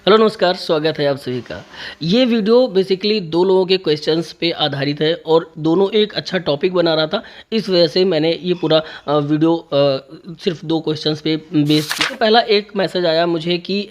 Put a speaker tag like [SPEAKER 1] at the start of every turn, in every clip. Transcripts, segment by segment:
[SPEAKER 1] Hello नमस्कार, स्वागत है आप सभी का। ये वीडियो बेसिकली दो लोगों के क्वेश्चंस पे आधारित है और दोनों एक अच्छा टॉपिक बना रहा था। इस वजह से मैंने ये पूरा वीडियो सिर्फ दो क्वेश्चंस पे बेस किया। तो पहला एक मैसेज आया मुझे कि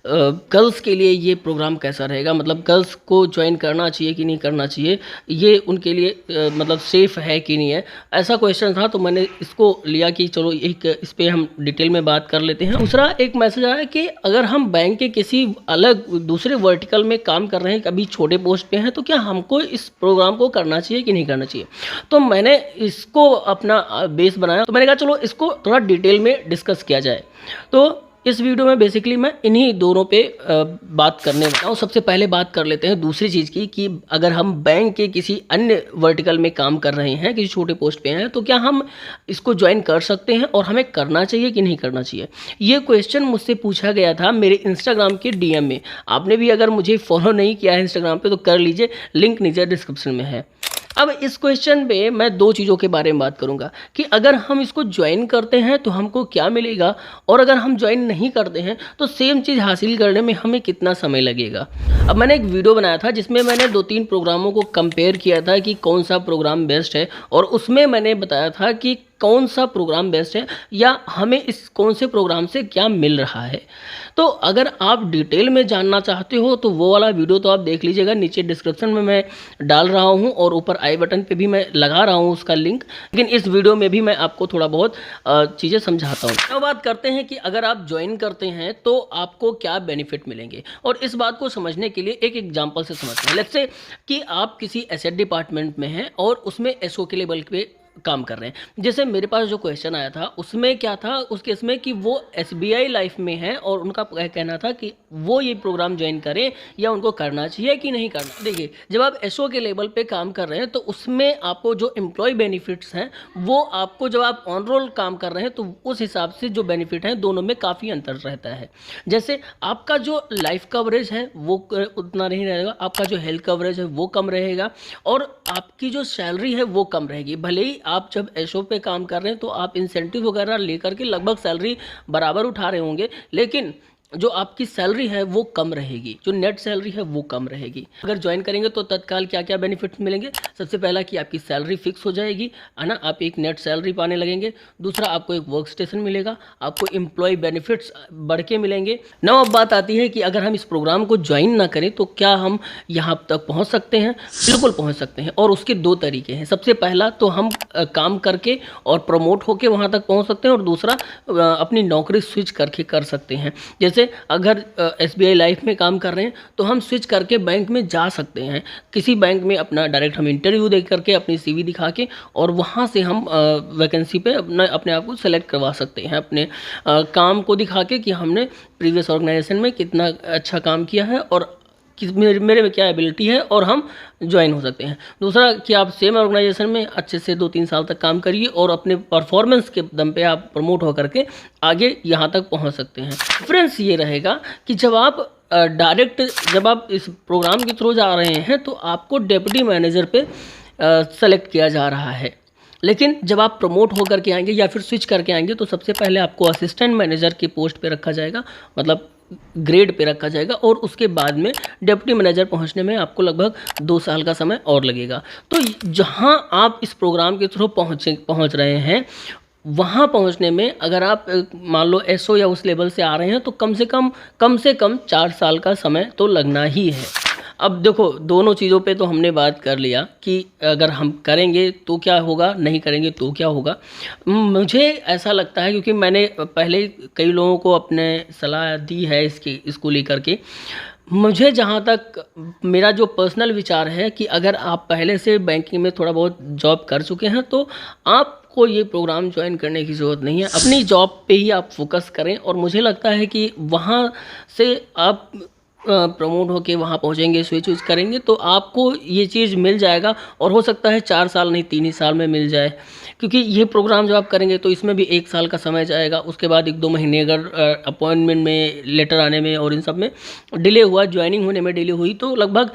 [SPEAKER 1] गर्ल्स के लिए ये प्रोग्राम कैसा रहेगा, मतलब गर्ल्स को ज्वाइन करना चाहिए कि नहीं करना चाहिए, ये उनके लिए मतलब सेफ़ है कि नहीं है, ऐसा क्वेश्चन था। तो मैंने इसको लिया कि चलो एक इस पर हम डिटेल में बात कर लेते हैं। दूसरा एक मैसेज आया कि अगर हम बैंक के किसी अलग दूसरे वर्टिकल में काम कर रहे हैं, कभी छोटे पोस्ट पे हैं, तो क्या हमको इस प्रोग्राम को करना चाहिए कि नहीं करना चाहिए। तो मैंने इसको अपना बेस बनाया, तो मैंने कहा चलो इसको थोड़ा डिटेल में डिस्कस किया जाए। तो इस वीडियो में बेसिकली मैं इन्हीं दोनों पे बात करने वाला हूँ। सबसे पहले बात कर लेते हैं दूसरी चीज़ की कि अगर हम बैंक के किसी अन्य वर्टिकल में काम कर रहे हैं, किसी छोटे पोस्ट पे हैं, तो क्या हम इसको ज्वाइन कर सकते हैं और हमें करना चाहिए कि नहीं करना चाहिए। ये क्वेश्चन मुझसे पूछा गया था मेरे इंस्टाग्राम के डीएम में। आपने भी अगर मुझे फॉलो नहीं किया है इंस्टाग्राम पे तो कर लीजिए, लिंक नीचे डिस्क्रिप्शन में है। अब इस क्वेश्चन पे मैं दो चीज़ों के बारे में बात करूंगा कि अगर हम इसको ज्वाइन करते हैं तो हमको क्या मिलेगा, और अगर हम ज्वाइन नहीं करते हैं तो सेम चीज़ हासिल करने में हमें कितना समय लगेगा। अब मैंने एक वीडियो बनाया था जिसमें मैंने 2-3 प्रोग्रामों को कंपेयर किया था कि कौन सा प्रोग्राम बेस्ट है, और उसमें मैंने बताया था कि कौन सा प्रोग्राम बेस्ट है या हमें इस कौन से प्रोग्राम से क्या मिल रहा है। तो अगर आप डिटेल में जानना चाहते हो तो वो वाला वीडियो तो आप देख लीजिएगा, नीचे डिस्क्रिप्शन में मैं डाल रहा हूँ और ऊपर आई बटन पे भी मैं लगा रहा हूँ उसका लिंक। लेकिन इस वीडियो में भी मैं आपको थोड़ा बहुत चीज़ें समझाता हूँ। अब बात करते हैं कि अगर आप ज्वाइन करते हैं तो आपको क्या बेनिफिट मिलेंगे, और इस बात को समझने के लिए एक एग्जाम्पल से समझते हैं। लेट्स से कि आप किसी एसेट डिपार्टमेंट में हैं और उसमें एसओ के लेवल पे काम कर रहे हैं। जैसे मेरे पास जो क्वेश्चन आया था उसमें क्या था, उस केस में कि वो एसबीआई लाइफ में है और उनका कहना था कि वो ये प्रोग्राम ज्वाइन करें या उनको करना चाहिए कि नहीं करना। देखिए, जब आप एसओ के लेवल पे काम कर रहे हैं तो उसमें आपको जो एम्प्लॉय बेनिफिट्स हैं वो आपको, जब आप ऑन रोल काम कर रहे हैं तो उस हिसाब से जो बेनिफिट हैं दोनों में काफ़ी अंतर रहता है। जैसे आपका जो लाइफ कवरेज है वो उतना नहीं रहेगा, आपका जो हेल्थ कवरेज है वो कम रहेगा, और आपकी जो सैलरी है वो कम रहेगी। भले ही आप जब एसओ पे काम कर रहे हैं तो आप इंसेंटिव वगैरह लेकर के लगभग सैलरी बराबर उठा रहे होंगे, लेकिन जो आपकी सैलरी है वो कम रहेगी, जो नेट सैलरी है वो कम रहेगी। अगर ज्वाइन करेंगे तो तत्काल क्या क्या बेनिफिट्स मिलेंगे। सबसे पहला कि आपकी सैलरी फिक्स हो जाएगी, है ना, आप एक नेट सैलरी पाने लगेंगे। दूसरा, आपको एक वर्क स्टेशन मिलेगा, आपको एम्प्लॉय बेनिफिट्स बढ़ के मिलेंगे। नौ अब बात आती है कि अगर हम इस प्रोग्राम को ज्वाइन ना करें तो क्या हम यहाँ तक पहुँच सकते हैं। बिल्कुल पहुँच सकते हैं, और उसके दो तरीके हैं। सबसे पहला तो हम काम करके और प्रमोट होकर वहाँ तक पहुँच सकते हैं, और दूसरा अपनी नौकरी स्विच करके कर सकते हैं। जैसे अगर एसबीआई लाइफ में काम कर रहे हैं तो हम स्विच करके बैंक में जा सकते हैं, किसी बैंक में अपना डायरेक्ट हम इंटरव्यू दे करके अपनी सीवी दिखा के, और वहाँ से हम वैकेंसी पे अपने आप को सेलेक्ट करवा सकते हैं, अपने काम को दिखा के कि हमने प्रीवियस ऑर्गेनाइजेशन में कितना अच्छा काम किया है और मेरे में क्या एबिलिटी है, और हम ज्वाइन हो सकते हैं। दूसरा कि आप सेम ऑर्गेनाइजेशन में अच्छे से 2-3 साल तक काम करिए और अपने परफॉर्मेंस के दम पे आप प्रमोट होकर के आगे यहाँ तक पहुँच सकते हैं। डिफरेंस ये रहेगा कि जब आप जब आप इस प्रोग्राम के थ्रू जा रहे हैं तो आपको डिप्टी मैनेजर पे सेलेक्ट किया जा रहा है, लेकिन जब आप प्रमोट होकर के आएंगे या फिर स्विच करके आएंगे तो सबसे पहले आपको असिस्टेंट मैनेजर की पोस्ट पे रखा जाएगा, मतलब ग्रेड पे रखा जाएगा, और उसके बाद में डिप्टी मैनेजर पहुंचने में आपको लगभग 2 साल का समय और लगेगा। तो जहां आप इस प्रोग्राम के थ्रू पहुंच रहे हैं, वहां पहुंचने में अगर आप मान लो एसओ या उस लेवल से आ रहे हैं तो कम से कम 4 साल का समय तो लगना ही है। अब देखो, दोनों चीज़ों पे तो हमने बात कर लिया कि अगर हम करेंगे तो क्या होगा, नहीं करेंगे तो क्या होगा। मुझे ऐसा लगता है, क्योंकि मैंने पहले कई लोगों को अपने सलाह दी है इसको लेकर के, मुझे जहाँ तक मेरा जो पर्सनल विचार है कि अगर आप पहले से बैंकिंग में थोड़ा बहुत जॉब कर चुके हैं तो आपको ये प्रोग्राम ज्वाइन करने की ज़रूरत नहीं है। अपनी जॉब पे ही आप फोकस करें, और मुझे लगता है कि वहाँ से आप प्रमोट होके वहाँ पहुँचेंगे, स्विच करेंगे तो आपको ये चीज़ मिल जाएगा और हो सकता है 4 साल नहीं 3 ही साल में मिल जाए। क्योंकि ये प्रोग्राम जब आप करेंगे तो इसमें भी 1 साल का समय जाएगा। उसके बाद 1-2 महीने अगर अपॉइंटमेंट में लेटर आने में और इन सब में डिले हुआ, जॉइनिंग होने में डिले हुई तो लगभग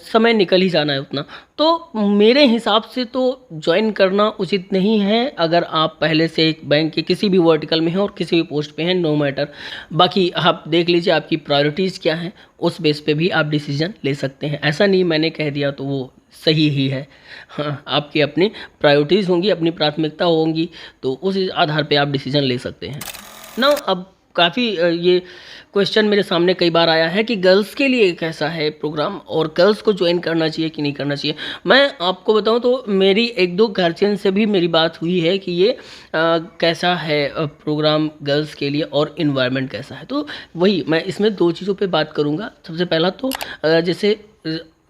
[SPEAKER 1] समय निकल ही जाना है उतना। तो मेरे हिसाब से तो जॉइन करना उचित नहीं है अगर आप पहले से एक बैंक के किसी भी वर्टिकल में हैं और किसी भी पोस्ट पे हैं, नो मैटर। बाकी आप देख लीजिए आपकी प्रायोरिटीज़ क्या हैं, उस बेस पे भी आप डिसीजन ले सकते हैं। ऐसा नहीं मैंने कह दिया तो वो सही ही है। हाँ, आपकी अपनी प्रायोरिटीज़ होंगी, अपनी प्राथमिकता होंगी, तो उस आधार पे आप डिसीजन ले सकते हैं ना। अब काफ़ी ये क्वेश्चन मेरे सामने कई बार आया है कि गर्ल्स के लिए कैसा है प्रोग्राम और गर्ल्स को ज्वाइन करना चाहिए कि नहीं करना चाहिए। मैं आपको बताऊं तो मेरी 1-2 गार्जियन से भी मेरी बात हुई है कि ये कैसा है प्रोग्राम गर्ल्स के लिए और इन्वायरमेंट कैसा है। तो वही मैं इसमें 2 चीज़ों पे बात करूँगा। सबसे पहला तो जैसे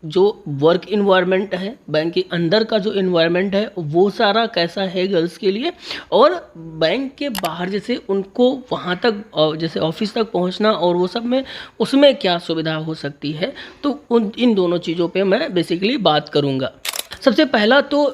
[SPEAKER 1] जो वर्क इन्वायरमेंट है, बैंक के अंदर का जो इन्वायरमेंट है वो सारा कैसा है गर्ल्स के लिए, और बैंक के बाहर जैसे उनको वहाँ तक जैसे ऑफिस तक पहुँचना और वो सब में उसमें क्या सुविधा हो सकती है। तो इन दोनों चीज़ों पे मैं बेसिकली बात करूँगा। सबसे पहला तो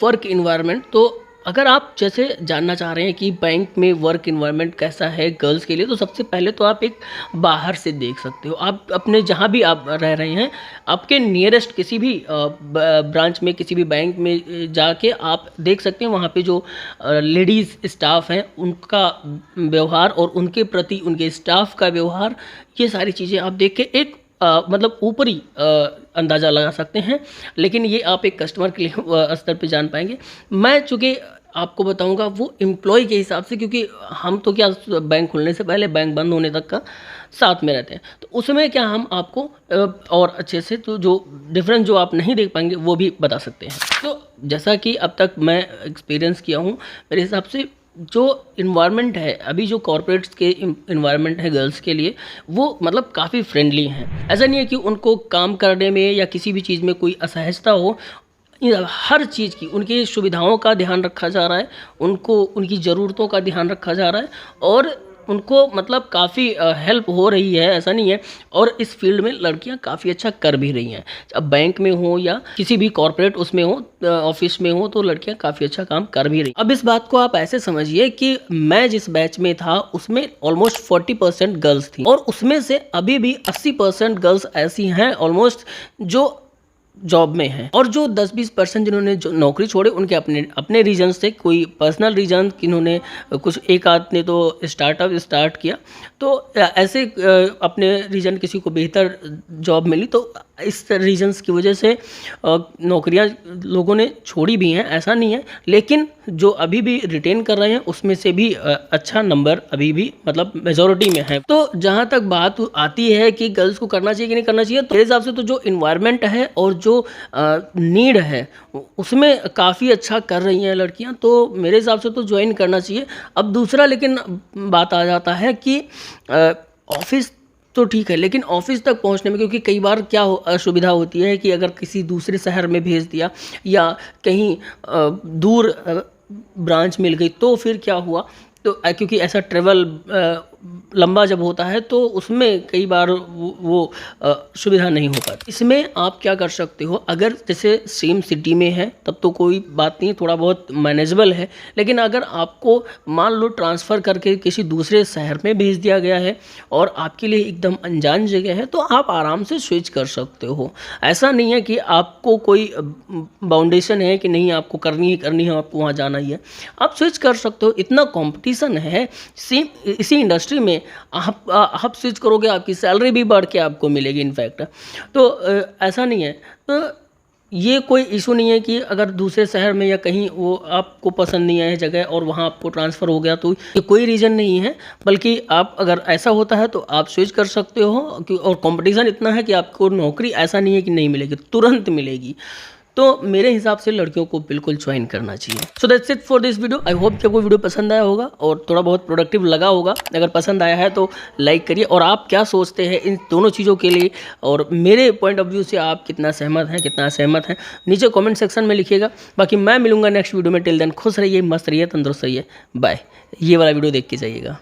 [SPEAKER 1] वर्क इन्वायरमेंट। तो अगर आप जैसे जानना चाह रहे हैं कि बैंक में वर्क इन्वायरमेंट कैसा है गर्ल्स के लिए, तो सबसे पहले तो आप एक बाहर से देख सकते हो। आप अपने जहाँ भी आप रह रहे हैं, आपके नियरेस्ट किसी भी ब्रांच में, किसी भी बैंक में जाके आप देख सकते हैं वहाँ पे जो लेडीज़ स्टाफ हैं उनका व्यवहार और उनके प्रति उनके स्टाफ का व्यवहार, ये सारी चीज़ें आप देख के एक मतलब ऊपरी अंदाज़ा लगा सकते हैं। लेकिन ये आप एक कस्टमर के लिए स्तर पे जान पाएंगे। मैं चूँकि आपको बताऊंगा वो एम्प्लॉय के हिसाब से, क्योंकि हम तो क्या बैंक खुलने से पहले बैंक बंद होने तक का साथ में रहते हैं, तो उसमें क्या हम आपको और अच्छे से तो जो डिफरेंस जो आप नहीं देख पाएंगे वो भी बता सकते हैं। तो जैसा कि अब तक मैं एक्सपीरियंस किया हूँ, मेरे हिसाब से जो इन्वायरमेंट है अभी, जो कॉर्पोरेट्स के इन्वायरमेंट है गर्ल्स के लिए, वो मतलब काफ़ी फ्रेंडली हैं। ऐसा नहीं है कि उनको काम करने में या किसी भी चीज़ में कोई असहजता हो। हर चीज़ की उनकी सुविधाओं का ध्यान रखा जा रहा है, उनको उनकी ज़रूरतों का ध्यान रखा जा रहा है और उनको मतलब काफ़ी हेल्प हो रही है। ऐसा नहीं है। और इस फील्ड में लड़कियां काफ़ी अच्छा कर भी रही हैं। अब बैंक में हो या किसी भी कॉर्पोरेट उसमें हो, ऑफिस में हो, तो लड़कियां काफ़ी अच्छा काम कर भी रही। अब इस बात को आप ऐसे समझिए कि मैं जिस बैच में था उसमें ऑलमोस्ट 40% गर्ल्स थी और उसमें से अभी भी 80% गर्ल्स ऐसी हैं ऑलमोस्ट जो जॉब में है, और जो 10-20% जिन्होंने जो नौकरी छोड़े उनके अपने अपने रीजन से, कोई पर्सनल रीजन, किन्होंने कुछ एक आध ने तो स्टार्टअप स्टार्ट किया, तो ऐसे अपने रीजन किसी को बेहतर जॉब मिली तो इस रीजन्स की वजह से नौकरियां लोगों ने छोड़ी भी हैं, ऐसा नहीं है। लेकिन जो अभी भी रिटेन कर रहे हैं उसमें से भी अच्छा नंबर अभी भी मतलब मेजॉरिटी में है। तो जहां तक बात आती है कि गर्ल्स को करना चाहिए कि नहीं करना चाहिए, तो मेरे हिसाब से तो जो इन्वायरमेंट है और जो नीड है उसमें काफ़ी अच्छा कर रही हैं लड़कियां, तो मेरे हिसाब से तो ज्वाइन करना चाहिए। अब दूसरा लेकिन बात आ जाता है कि ऑफिस तो ठीक है, लेकिन ऑफिस तक पहुंचने में, क्योंकि कई बार क्या असुविधा होती है कि अगर किसी दूसरे शहर में भेज दिया या कहीं दूर ब्रांच मिल गई तो फिर क्या हुआ। तो क्योंकि ऐसा ट्रेवल लंबा जब होता है तो उसमें कई बार वो सुविधा नहीं हो पाती। इसमें आप क्या कर सकते हो, अगर जैसे सेम सिटी में है तब तो कोई बात नहीं, थोड़ा बहुत मैनेजेबल है। लेकिन अगर आपको मान लो ट्रांसफ़र करके किसी दूसरे शहर में भेज दिया गया है और आपके लिए एकदम अनजान जगह है, तो आप आराम से स्विच कर सकते हो। ऐसा नहीं है कि आपको कोई बाउंडेशन है कि नहीं आपको करनी है, आपको वहाँ जाना ही है, आप स्विच कर सकते हो। इतना कॉम्पिटिशन है सेम इसी इंडस्ट्री में, आप स्विच करोगे आपकी सैलरी भी बढ़ के आपको मिलेगी इनफैक्ट। तो ऐसा नहीं है। तो ये कोई इशू नहीं है कि अगर दूसरे शहर में या कहीं वो आपको पसंद नहीं आए जगह और वहाँ आपको ट्रांसफ़र हो गया, तो ये कोई रीज़न नहीं है। बल्कि आप अगर ऐसा होता है तो आप स्विच कर सकते हो, और कंपटीशन इतना है कि आपको नौकरी ऐसा नहीं है कि नहीं मिलेगी, तुरंत मिलेगी। तो मेरे हिसाब से लड़कियों को बिल्कुल ज्वाइन करना चाहिए। So that's it for this video. I hope कि आपको वीडियो पसंद आया होगा और थोड़ा बहुत प्रोडक्टिव लगा होगा। अगर पसंद आया है तो लाइक करिए, और आप क्या सोचते हैं इन दोनों चीज़ों के लिए और मेरे पॉइंट ऑफ व्यू से आप कितना सहमत हैं, कितना असहमत हैं, नीचे कॉमेंट सेक्शन में लिखिएगा। बाकी मैं मिलूंगा नेक्स्ट वीडियो में। टिल देन खुश रहिए, मस्त रहिए, तंदुरुस्त रहिए। बाय। ये वाला वीडियो देख के जाइएगा।